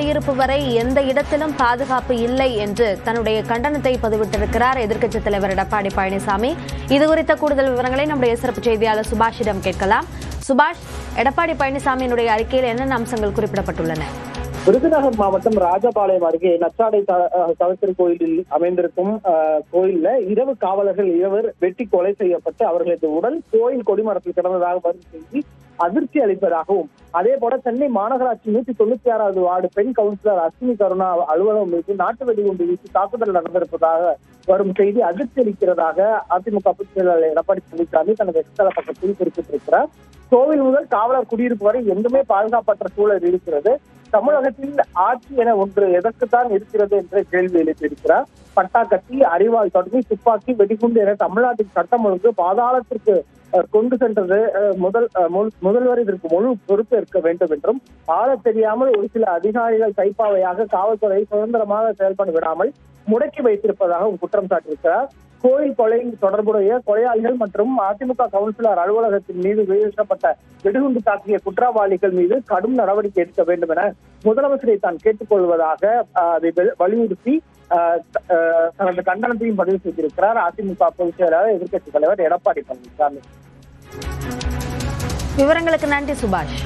குடியிருப்பு வரை எந்த இடத்திலும் பாதுகாப்பு இல்லை என்று தன்னுடைய கண்டனத்தை பதிவிட்டிருக்கிறார் எதிர்க்கட்சித் தலைவர் எடப்பாடி பழனிசாமி. இதுகுறித்த கூடுதல் விவரங்களை நம்முடைய சிறப்பு செய்தியாளர் சுபாஷிடம் கேட்கலாம். சுபாஷ், எடப்பாடி பழனிசாமியினுடைய அறிக்கையில் என்னென்ன அம்சங்கள் குறிப்பிடப்பட்டுள்ளன? விருதுநகர் மாவட்டம் ராஜபாளையம் அருகே நச்சாடை தவத்திரு கோயிலில் அமைந்திருக்கும் கோயில்ல இரவு காவலர்கள் இருவர் வெட்டி கொலை செய்யப்பட்டு அவர்களது உடல் கோயில் கொடிமரத்தில் கிடந்ததாக வரும் செய்தி அதிர்ச்சி அளிப்பதாகவும், அதே போல சென்னை மாநகராட்சி 196வது வார்டு பெண் கவுன்சிலர் அஸ்வினி கருணா அலுவலகம் மீது நாட்டு வெடிகுண்டு வீசி தாக்குதல் நடந்திருப்பதாக வரும் செய்தி அதிர்ச்சி அளிக்கிறதாக அதிமுக பொதுச் செயலாளர் எடப்பாடி பழனிசாமி தனது எக்ஸ்தல பக்கத்தில் குறிப்பிட்டிருக்கிறார். கோவில் முதல் காவலர் குடியிருப்பு வரை எங்குமே பாதுகாப்பற்ற சூழல் இருக்கிறது. தமிழகத்தில் ஆட்சி என ஒன்று எதற்குத்தான் இருக்கிறது என்ற கேள்வி எழுப்பியிருக்கிறார். பட்டாக்கத்தி, அரிவாள் தொடங்கி துப்பாக்கி, வெடிகுண்டு என தமிழ்நாட்டின் சட்டம் ஒழுங்கு பாதாளத்திற்கு கொண்டு சென்றது முதல்வர் இதற்கு முழு பொறுப்பேற்க வேண்டும் என்றும், ஆள தெரியாமல் ஒரு சில அதிகாரிகள் கைப்பாவையாக காவல்துறை சுதந்திரமாக செயல்பட விடாமல் முடக்கி வைத்திருப்பதாக குற்றம் சாட்டியிருக்கிறார். கோயில் கொலை தொடர்புடைய கொலையாளிகள் மற்றும் அதிமுக கவுன்சிலர் அலுவலகத்தின் மீது வீசப்பட்ட வெடிகுண்டு தாக்கிய குற்றவாளிகள் மீது கடும் நடவடிக்கை எடுக்க வேண்டும் என முதலமைச்சரை தான் கேட்டுக்கொள்வதாக அதை வலியுறுத்தி தனது கண்டனத்தையும் பதிவு செய்திருக்கிறார் அதிமுக பொதுச் செயலாளர் எதிர்க்கட்சித் தலைவர் எடப்பாடி பழனிசாமி. விவரங்களுக்கு நன்றி சுபாஷ்.